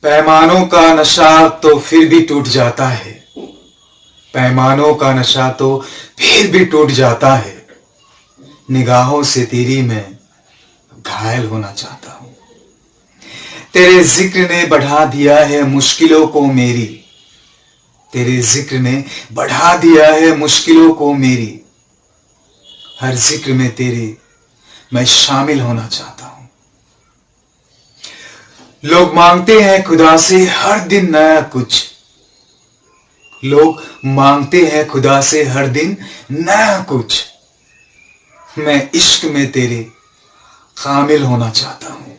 पैमानों का नशा तो फिर भी टूट जाता है। पैमानों का नशा तो फिर भी टूट जाता है। निगाहों से तेरी मैं घायल होना चाहता हूं। तेरे जिक्र ने बढ़ा दिया है मुश्किलों को मेरी। तेरे जिक्र ने बढ़ा दिया है मुश्किलों को मेरी। हर जिक्र में तेरे मैं शामिल होना चाहता हूं। लोग मांगते हैं खुदा से हर दिन नया कुछ। लोग मांगते हैं खुदा से हर दिन नया कुछ। मैं इश्क में तेरे शामिल होना चाहता हूं।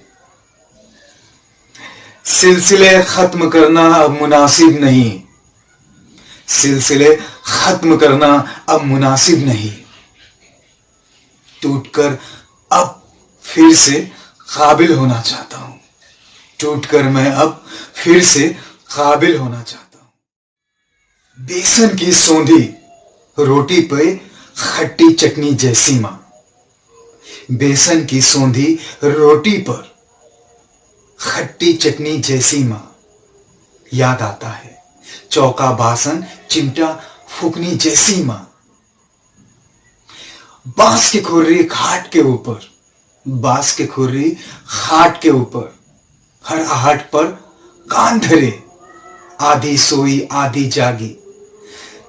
सिलसिले खत्म करना अब मुनासिब नहीं। सिलसिले खत्म करना अब मुनासिब नहीं। टूटकर अब फिर से काबिल होना चाहता हूं। टूटकर मैं अब फिर से काबिल होना चाहता हूं। बेसन की सौंधी रोटी पे खट्टी चटनी जैसी मां। बेसन की सौंधी रोटी पर खट्टी चटनी जैसी मां। याद आता है चौका बासन चिमटा फूकनी जैसी मां। बांस की खुर्री खाट के ऊपर। बांस की खुर्री खाट के ऊपर। हर आहट पर कान धरे। आधी सोई आधी जागी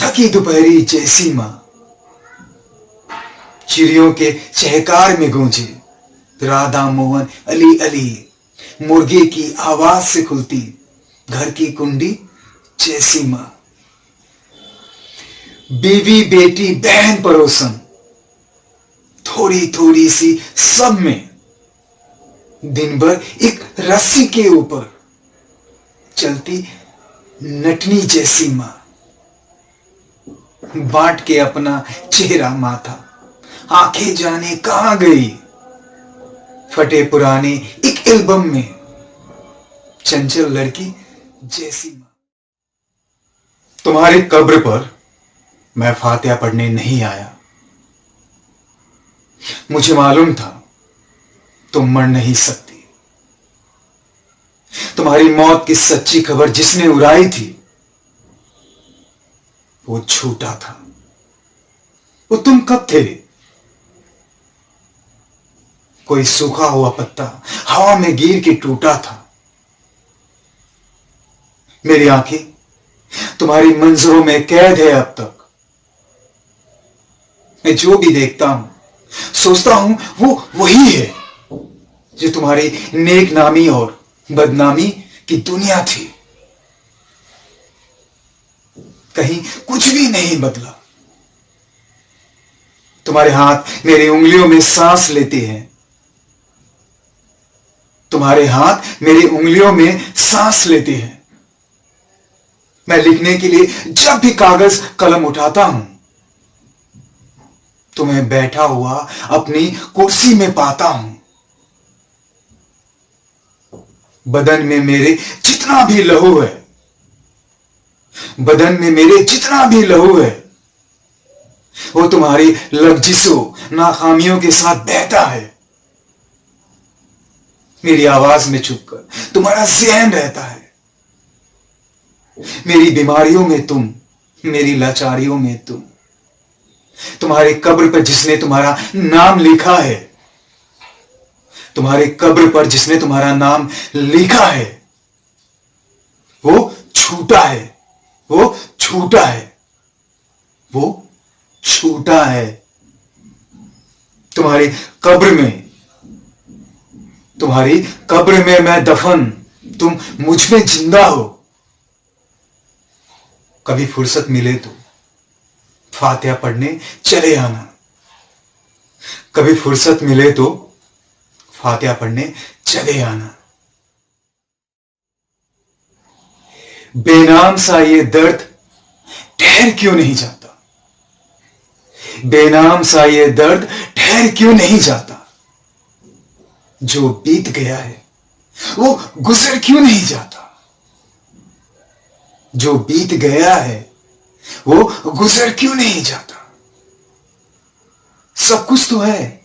थकी दोपहरी जैसी मां। चिड़ियों के चहकार में गूंजे राधा मोहन अली अली। मुर्गे की आवाज से खुलती घर की कुंडी जैसी मां। बीवी बेटी बहन पड़ोसन थोड़ी थोड़ी सी सब में। दिन भर एक रस्सी के ऊपर चलती नटनी जैसी मां। बांट के अपना चेहरा माथा आंखें जाने कहां गई। फटे पुराने एक एल्बम में चंचल लड़की जैसी मां। तुम्हारी कब्र पर मैं फातिहा पढ़ने नहीं आया। मुझे मालूम था तुम मर नहीं सकती। तुम्हारी मौत की सच्ची खबर जिसने उड़ाई थी वो झूठा था। वो तुम कब थे? कोई सूखा हुआ पत्ता हवा में गिर के टूटा था। मेरी आंखें तुम्हारी मंजरों में कैद है अब तक। मैं जो भी देखता हूं सोचता हूं वो वही है जो तुम्हारी नेक नामी और बदनामी की दुनिया थी। कहीं कुछ भी नहीं बदला। तुम्हारे हाथ मेरी उंगलियों में सांस लेते हैं। तुम्हारे हाथ मेरी उंगलियों में सांस लेते हैं। मैं लिखने के लिए जब भी कागज कलम उठाता हूं तुम्हें बैठा हुआ अपनी कुर्सी में पाता हूं। बदन में मेरे जितना भी लहू है। बदन में मेरे जितना भी लहू है वो तुम्हारी लफ्जिशों नाकामियों के साथ बहता है। मेरी आवाज में छुपकर तुम्हारा ज़हन रहता है। मेरी बीमारियों में तुम, मेरी लाचारियों में तुम। तुम्हारी कब्र पर जिसने तुम्हारा नाम लिखा है। तुम्हारी कब्र पर जिसने तुम्हारा नाम लिखा है वो छूटा है। वो छूटा है। वो छूटा है। तुम्हारी कब्र में मैं दफन, तुम मुझ में जिंदा हो। कभी फुर्सत मिले तो फातिहा पढ़ने चले आना। कभी फुर्सत मिले तो फातिहा पढ़ने चले आना। बेनाम सा ये दर्द ठहर क्यों नहीं जाता? बेनाम सा ये दर्द ठहर क्यों नहीं जाता? जो बीत गया है वो गुजर क्यों नहीं जाता? जो बीत गया है वो गुजर क्यों नहीं जाता? सब कुछ तो है,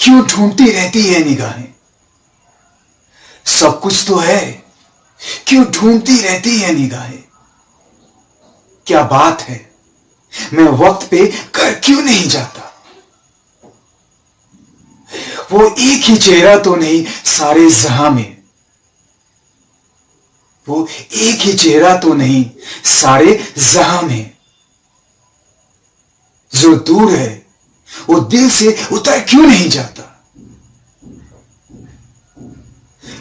क्यों ढूंढती रहती है निगाहें? सब कुछ तो है, क्यों ढूंढती रहती है निगाहें? क्या बात है, मैं वक्त पे कर क्यों नहीं जाता? वो एक ही चेहरा तो नहीं सारे जहां में, वो एक ही चेहरा तो नहीं सारे जहां में। जो दूर है वो दिल से उतर क्यों नहीं जाता?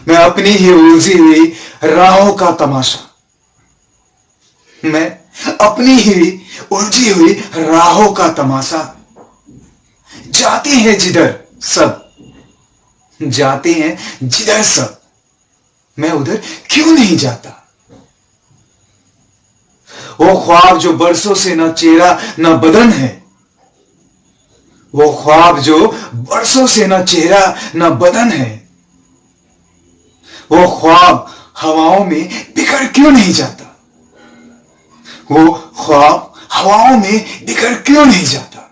मैं अपनी ही उलझी हुई राहों का तमाशा, मैं अपनी ही उलझी हुई राहों का तमाशा, जाते हैं जिधर सब, जाते हैं जिधर सब, मैं उधर क्यों नहीं जाता? वो ख्वाब जो बरसों से न चेहरा न बदन है, वो ख्वाब जो बरसों से न चेहरा न बदन है, वो ख्वाब हवाओं में बिखर क्यों नहीं जाता? वो ख्वाब हवाओं में बिखर क्यों नहीं जाता?